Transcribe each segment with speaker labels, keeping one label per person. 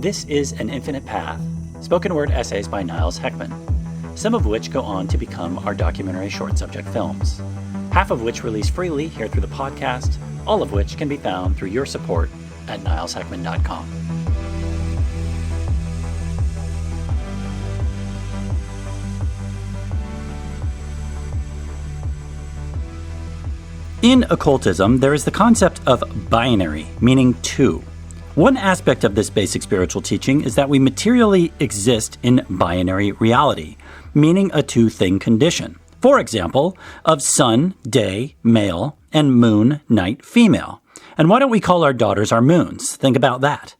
Speaker 1: This is An Infinite Path, spoken word essays by Niles Heckman, some of which go on to become our documentary short subject films, half of which release freely here through the podcast, all of which can be found through your support at nilesheckman.com. In occultism, there is the concept of binary, meaning two. One aspect of this basic spiritual teaching is that we materially exist in binary reality, meaning a two-thing condition. For example, of sun, day, male, and moon, night, female. And why don't we call our daughters our moons? Think about that.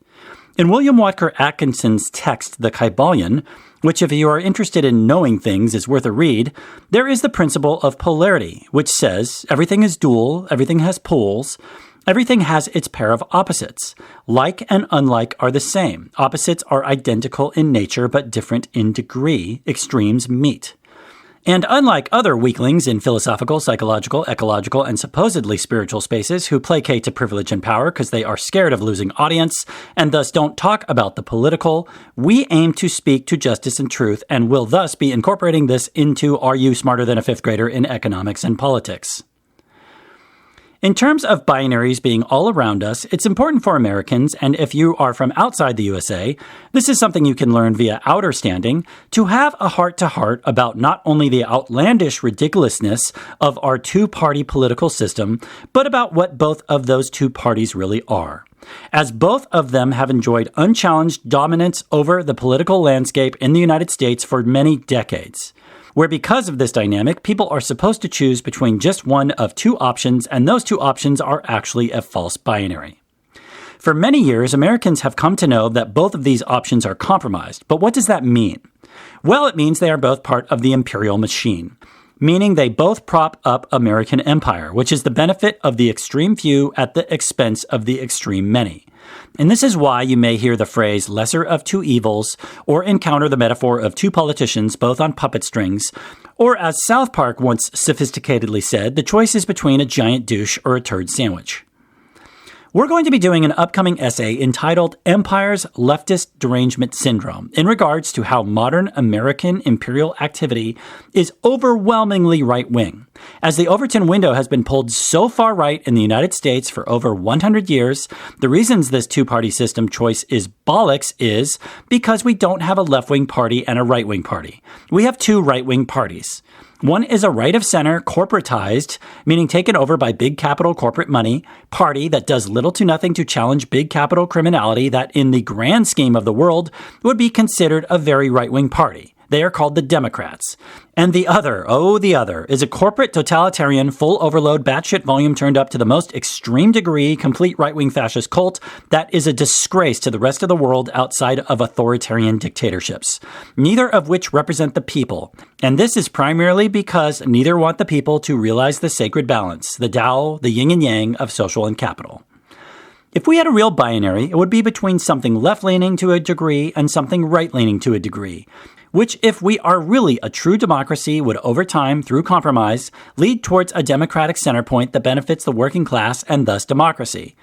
Speaker 1: In William Watker Atkinson's text, The Kybalion, which if you are interested in knowing things is worth a read, there is the principle of polarity, which says everything is dual, everything has poles, everything has its pair of opposites. Like and unlike are the same. Opposites are identical in nature but different in degree. Extremes meet. And unlike other weaklings in philosophical, psychological, ecological, and supposedly spiritual spaces who placate to privilege and power because they are scared of losing audience and thus don't talk about the political, we aim to speak to justice and truth and will thus be incorporating this into Are You Smarter Than a Fifth Grader in Economics and Politics? In terms of binaries being all around us, it's important for Americans, and if you are from outside the USA, this is something you can learn via outer standing, to have a heart-to-heart about not only the outlandish ridiculousness of our two-party political system, but about what both of those two parties really are. As both of them have enjoyed unchallenged dominance over the political landscape in the United States for many decades, where because of this dynamic, people are supposed to choose between just one of two options, and those two options are actually a false binary. For many years, Americans have come to know that both of these options are compromised. But what does that mean? Well, it means they are both part of the imperial machine, meaning they both prop up American empire, which is the benefit of the extreme few at the expense of the extreme many. And this is why you may hear the phrase lesser of two evils, or encounter the metaphor of two politicians both on puppet strings, or as South Park once sophisticatedly said, the choice is between a giant douche or a turd sandwich. We're going to be doing an upcoming essay entitled Empire's Leftist Derangement Syndrome in regards to how modern American imperial activity is overwhelmingly right-wing. As the Overton window has been pulled so far right in the United States for over 100 years, the reasons this two-party system choice is bollocks is because we don't have a left-wing party and a right-wing party. We have two right-wing parties. One is a right-of-center, corporatized, meaning taken over by big capital corporate money, party that does little to nothing to challenge big capital criminality that in the grand scheme of the world would be considered a very right-wing party. They are called the Democrats. And the other, is a corporate totalitarian, full overload, batshit volume turned up to the most extreme degree, complete right-wing fascist cult that is a disgrace to the rest of the world outside of authoritarian dictatorships, neither of which represent the people. And this is primarily because neither want the people to realize the sacred balance, the Tao, the yin and yang of social and capital. If we had a real binary, it would be between something left-leaning to a degree and something right-leaning to a degree, which, if we are really a true democracy, would over time, through compromise, lead towards a democratic center point that benefits the working class and thus democracy.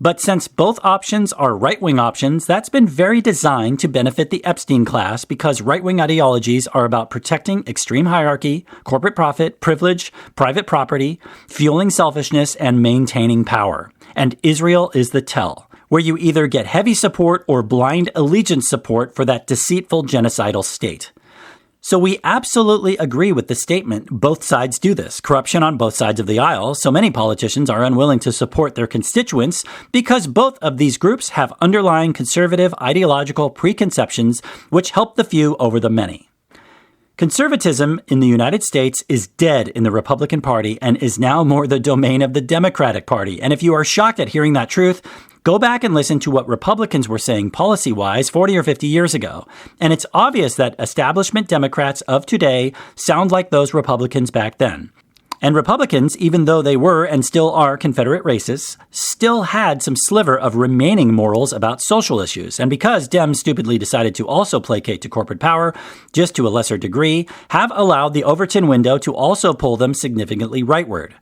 Speaker 1: But since both options are right-wing options, that's been very designed to benefit the Epstein class because right-wing ideologies are about protecting extreme hierarchy, corporate profit, privilege, private property, fueling selfishness, and maintaining power. And Israel is the tell, where you either get heavy support or blind allegiance support for that deceitful genocidal state. So we absolutely agree with the statement, both sides do this, corruption on both sides of the aisle, so many politicians are unwilling to support their constituents because both of these groups have underlying conservative ideological preconceptions which help the few over the many. Conservatism in the United States is dead in the Republican Party and is now more the domain of the Democratic Party. And if you are shocked at hearing that truth, go back and listen to what Republicans were saying policy-wise 40 or 50 years ago. And it's obvious that establishment Democrats of today sound like those Republicans back then. And Republicans, even though they were and still are Confederate racists, still had some sliver of remaining morals about social issues. And because Dems stupidly decided to also placate to corporate power, just to a lesser degree, have allowed the Overton window to also pull them significantly rightward.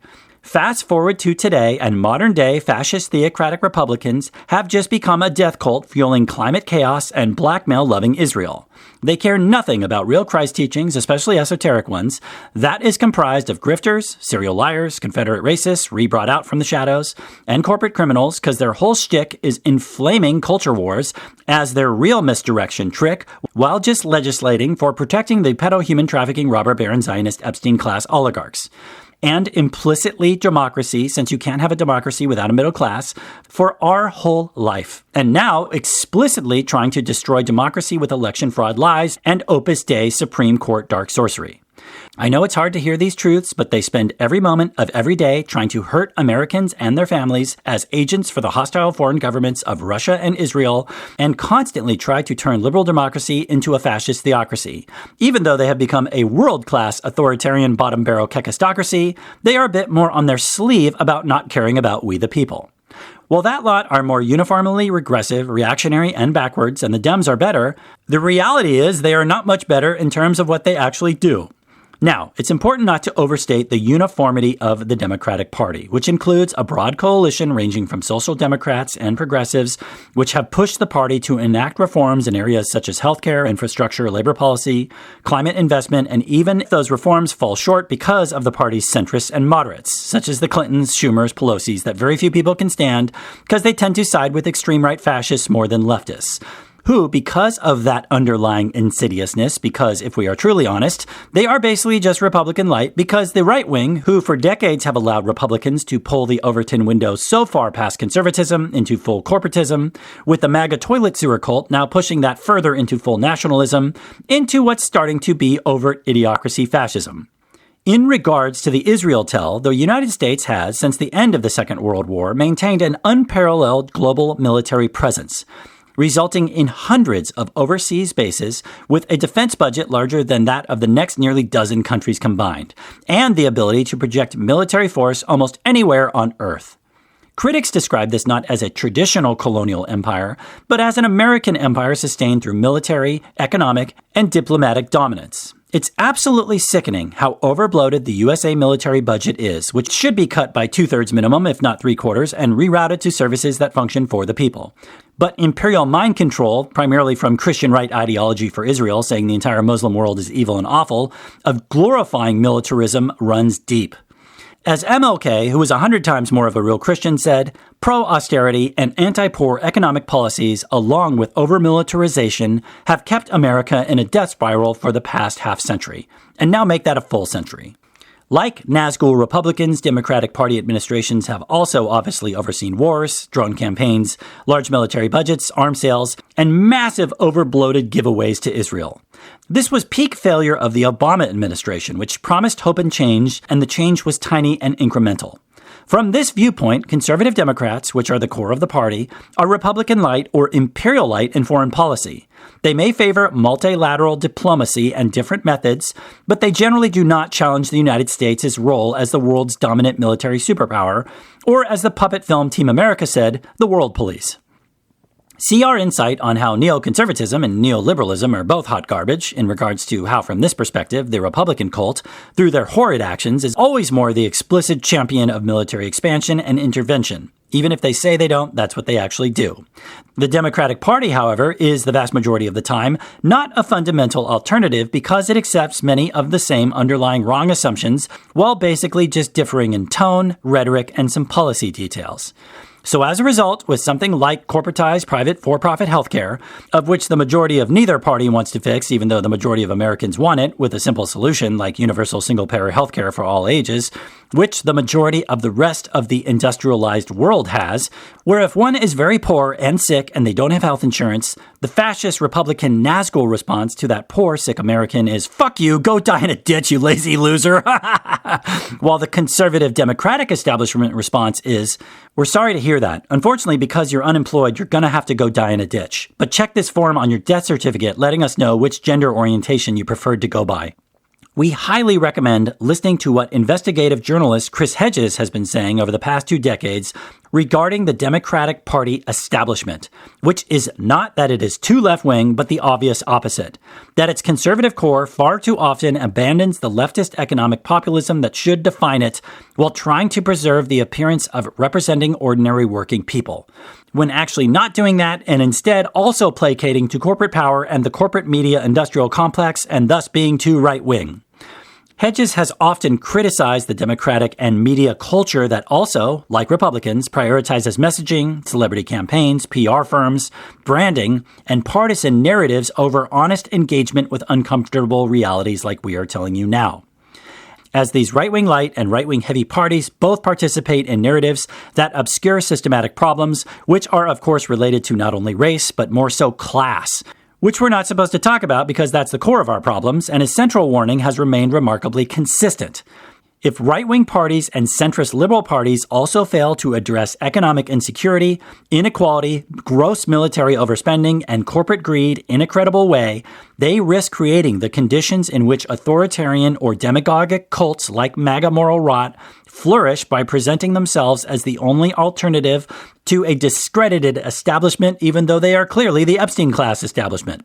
Speaker 1: Fast forward to today, and modern-day fascist theocratic Republicans have just become a death cult fueling climate chaos and blackmail-loving Israel. They care nothing about real Christ teachings, especially esoteric ones. That is comprised of grifters, serial liars, Confederate racists, re-brought out from the shadows, and corporate criminals, because their whole shtick is inflaming culture wars as their real misdirection trick, while just legislating for protecting the pedo-human trafficking robber baron Zionist Epstein-class oligarchs. And implicitly democracy, since you can't have a democracy without a middle class, for our whole life. And now explicitly trying to destroy democracy with election fraud lies and Opus Dei Supreme Court dark sorcery. I know it's hard to hear these truths, but they spend every moment of every day trying to hurt Americans and their families as agents for the hostile foreign governments of Russia and Israel, and constantly try to turn liberal democracy into a fascist theocracy. Even though they have become a world-class authoritarian bottom-barrel kekistocracy, they are a bit more on their sleeve about not caring about we the people. While that lot are more uniformly regressive, reactionary, and backwards, and the Dems are better, the reality is they are not much better in terms of what they actually do. Now, it's important not to overstate the uniformity of the Democratic Party, which includes a broad coalition ranging from social democrats and progressives, which have pushed the party to enact reforms in areas such as healthcare, infrastructure, labor policy, climate investment, and even if those reforms fall short because of the party's centrists and moderates, such as the Clintons, Schumers, Pelosi's, that very few people can stand because they tend to side with extreme right fascists more than leftists, who, because of that underlying insidiousness, because if we are truly honest, they are basically just Republican light, because the right wing, who for decades have allowed Republicans to pull the Overton window so far past conservatism into full corporatism, with the MAGA toilet sewer cult now pushing that further into full nationalism, into what's starting to be overt idiocracy fascism. In regards to the Israel tell, the United States has, since the end of the Second World War, maintained an unparalleled global military presence, resulting in hundreds of overseas bases with a defense budget larger than that of the next nearly dozen countries combined, and the ability to project military force almost anywhere on Earth. Critics describe this not as a traditional colonial empire, but as an American empire sustained through military, economic, and diplomatic dominance. It's absolutely sickening how overbloated the USA military budget is, which should be cut by 2/3 minimum, if not 3/4, and rerouted to services that function for the people. But imperial mind control, primarily from Christian right ideology for Israel, saying the entire Muslim world is evil and awful, of glorifying militarism runs deep. As MLK, who is 100 times more of a real Christian, said, pro-austerity and anti-poor economic policies, along with over-militarization, have kept America in a death spiral for the past half-century, and now make that a full century. Like Nazgul Republicans, Democratic Party administrations have also obviously overseen wars, drone campaigns, large military budgets, arms sales, and massive overbloated giveaways to Israel. This was peak failure of the Obama administration, which promised hope and change, and the change was tiny and incremental. From this viewpoint, conservative Democrats, which are the core of the party, are Republican light or imperial light in foreign policy. They may favor multilateral diplomacy and different methods, but they generally do not challenge the United States' role as the world's dominant military superpower, or as the puppet film Team America said, the world police. See our insight on how neoconservatism and neoliberalism are both hot garbage in regards to how, from this perspective, the Republican cult, through their horrid actions, is always more the explicit champion of military expansion and intervention. Even if they say they don't, that's what they actually do. The Democratic Party, however, is the vast majority of the time not a fundamental alternative because it accepts many of the same underlying wrong assumptions while basically just differing in tone, rhetoric, and some policy details. So as a result, with something like corporatized private for-profit healthcare, of which the majority of neither party wants to fix, even though the majority of Americans want it, with a simple solution like universal single-payer healthcare for all ages, which the majority of the rest of the industrialized world has, where if one is very poor and sick and they don't have health insurance, the fascist Republican Nazgul response to that poor, sick American is, "Fuck you, go die in a ditch, you lazy loser." While the conservative Democratic establishment response is, "We're sorry to hear that. Unfortunately, because you're unemployed, you're going to have to go die in a ditch. But check this form on your death certificate letting us know which gender orientation you preferred to go by." We highly recommend listening to what investigative journalist Chris Hedges has been saying over the past 2 decades regarding the Democratic Party establishment, which is not that it is too left-wing, but the obvious opposite, that its conservative core far too often abandons the leftist economic populism that should define it while trying to preserve the appearance of representing ordinary working people, when actually not doing that and instead also placating to corporate power and the corporate media industrial complex and thus being too right-wing. Hedges has often criticized the Democratic and media culture that also, like Republicans, prioritizes messaging, celebrity campaigns, PR firms, branding, and partisan narratives over honest engagement with uncomfortable realities like we are telling you now. As these right-wing light and right-wing heavy parties both participate in narratives that obscure systematic problems, which are of course related to not only race, but more so class, which we're not supposed to talk about because that's the core of our problems, and his central warning has remained remarkably consistent. If right-wing parties and centrist liberal parties also fail to address economic insecurity, inequality, gross military overspending, and corporate greed in a credible way, they risk creating the conditions in which authoritarian or demagogic cults like MAGA moral rot flourish by presenting themselves as the only alternative to a discredited establishment, even though they are clearly the Epstein class establishment.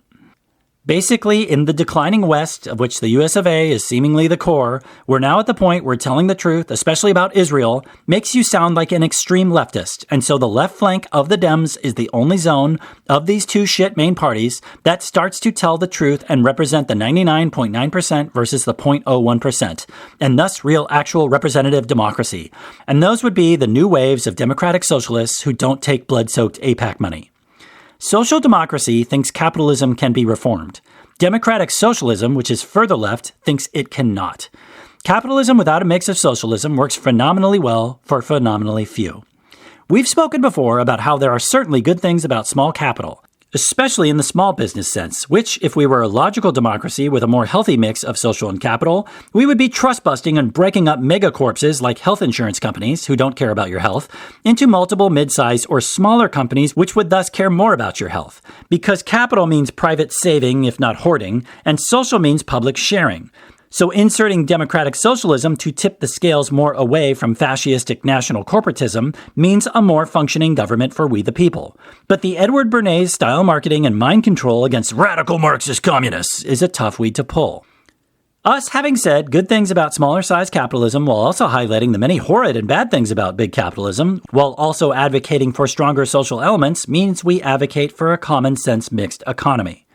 Speaker 1: Basically, in the declining West, of which the US of A is seemingly the core, we're now at the point where telling the truth, especially about Israel, makes you sound like an extreme leftist, and so the left flank of the Dems is the only zone of these two shit main parties that starts to tell the truth and represent the 99.9% versus the 0.01%, and thus real actual representative democracy. And those would be the new waves of democratic socialists who don't take blood-soaked AIPAC money. Social democracy thinks capitalism can be reformed. Democratic socialism, which is further left, thinks it cannot. Capitalism without a mix of socialism works phenomenally well for phenomenally few. We've spoken before about how there are certainly good things about small capital, especially in the small business sense, which, if we were a logical democracy with a more healthy mix of social and capital, we would be trust-busting and breaking up megacorpses like health insurance companies, who don't care about your health, into multiple mid-sized or smaller companies which would thus care more about your health. Because capital means private saving, if not hoarding, and social means public sharing. So inserting democratic socialism to tip the scales more away from fascistic national corporatism means a more functioning government for we the people. But the Edward Bernays style marketing and mind control against radical Marxist communists is a tough weed to pull. Us having said good things about smaller size capitalism while also highlighting the many horrid and bad things about big capitalism, while also advocating for stronger social elements, means we advocate for a common sense mixed economy.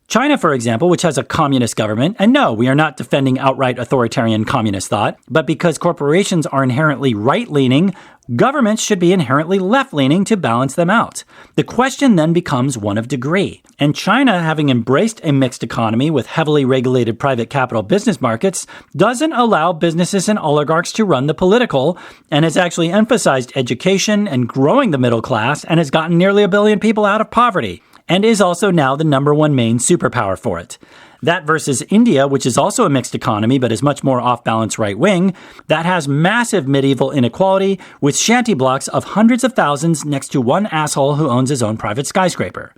Speaker 1: China, for example, which has a communist government, and no, we are not defending outright authoritarian communist thought, but because corporations are inherently right-leaning, governments should be inherently left-leaning to balance them out. The question then becomes one of degree. And China, having embraced a mixed economy with heavily regulated private capital business markets, doesn't allow businesses and oligarchs to run the political, and has actually emphasized education and growing the middle class, and has gotten nearly 1 billion people out of poverty, and is also now the #1 main superpower for it. That versus India, which is also a mixed economy but is much more off-balance right-wing, that has massive medieval inequality with shanty blocks of hundreds of thousands next to one asshole who owns his own private skyscraper.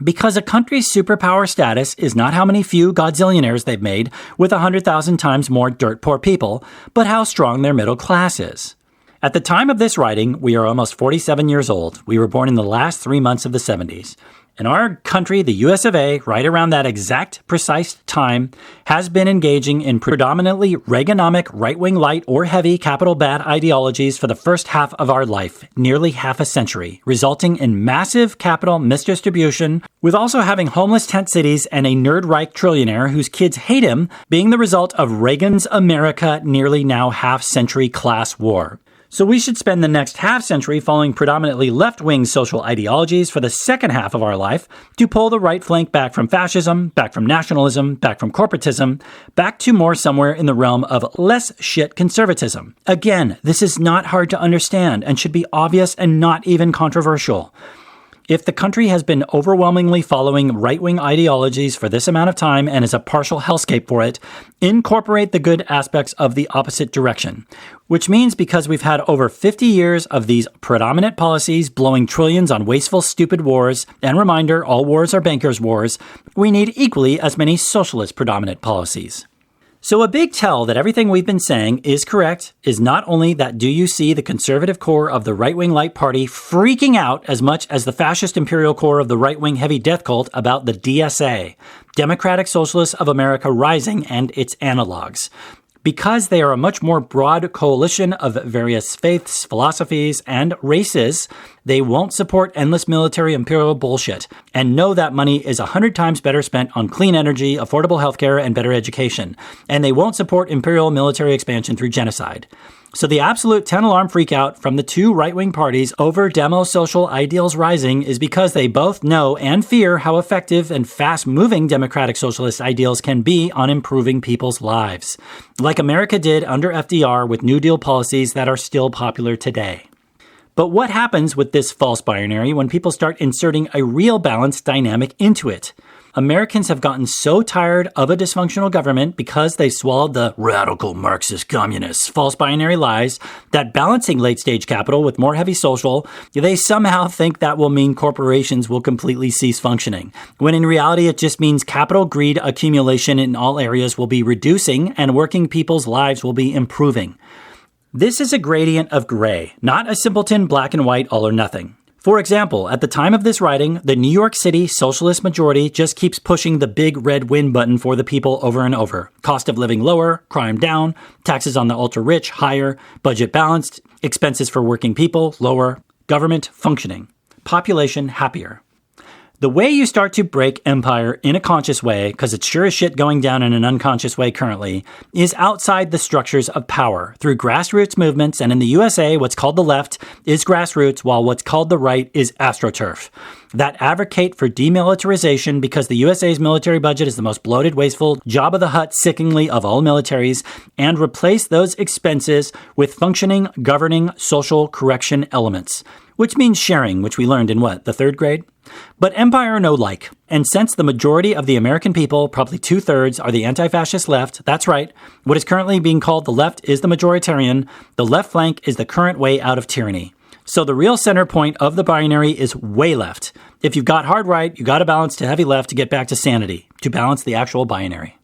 Speaker 1: Because a country's superpower status is not how many few godzillionaires they've made with 100,000 times more dirt-poor people, but how strong their middle class is. At the time of this writing, we are almost 47 years old. We were born in the last 3 months of the 70s. And our country, the US of A, right around that exact precise time, has been engaging in predominantly Reaganomic right-wing light or heavy capital bad ideologies for the first half of our life, nearly half a century, resulting in massive capital misdistribution, with also having homeless tent cities and a nerd-Reich trillionaire whose kids hate him being the result of Reagan's America nearly now half-century class war. So we should spend the next half-century following predominantly left-wing social ideologies for the second half of our life to pull the right flank back from fascism, back from nationalism, back from corporatism, back to more somewhere in the realm of less shit conservatism. Again, this is not hard to understand and should be obvious and not even controversial. If the country has been overwhelmingly following right-wing ideologies for this amount of time and is a partial hellscape for it, incorporate the good aspects of the opposite direction. Which means because we've had over 50 years of these predominant policies blowing trillions on wasteful, stupid wars, and reminder, all wars are bankers' wars, we need equally as many socialist predominant policies. So a big tell that everything we've been saying is correct is not only that do you see the conservative core of the right-wing light party freaking out as much as the fascist imperial core of the right-wing heavy death cult about the DSA, Democratic Socialists of America Rising, and its analogs. Because they are a much more broad coalition of various faiths, philosophies, and races, they won't support endless military imperial bullshit and know that money is 100 times better spent on clean energy, affordable healthcare, and better education. And they won't support imperial military expansion through genocide. So the absolute 10-alarm freakout from the two right-wing parties over demo social ideals rising is because they both know and fear how effective and fast-moving democratic socialist ideals can be on improving people's lives, like America did under FDR with New Deal policies that are still popular today. But what happens with this false binary when people start inserting a real balanced dynamic into it? Americans have gotten so tired of a dysfunctional government because they swallowed the radical Marxist communists' false binary lies that balancing late-stage capital with more heavy social, they somehow think that will mean corporations will completely cease functioning, when in reality it just means capital greed accumulation in all areas will be reducing and working people's lives will be improving. This is a gradient of gray, not a simpleton black and white all or nothing. For example, at the time of this writing, the New York City socialist majority just keeps pushing the big red win button for the people over and over. Cost of living lower, crime down, taxes on the ultra-rich higher, budget balanced, expenses for working people lower, government functioning, population happier. The way you start to break empire in a conscious way, because it's sure as shit going down in an unconscious way currently, is outside the structures of power, through grassroots movements, and in the USA, what's called the left is grassroots, while what's called the right is astroturf, that advocate for demilitarization because the USA's military budget is the most bloated, wasteful, job of the hut sickeningly of all militaries, and replace those expenses with functioning, governing, social correction elements, which means sharing, which we learned in the third grade? But empire no like. And since the majority of the American people, probably 2/3, are the anti-fascist left, that's right, what is currently being called the left is the majoritarian, the left flank is the current way out of tyranny. So the real center point of the binary is way left. If you've got hard right, you got to balance to heavy left to get back to sanity, to balance the actual binary.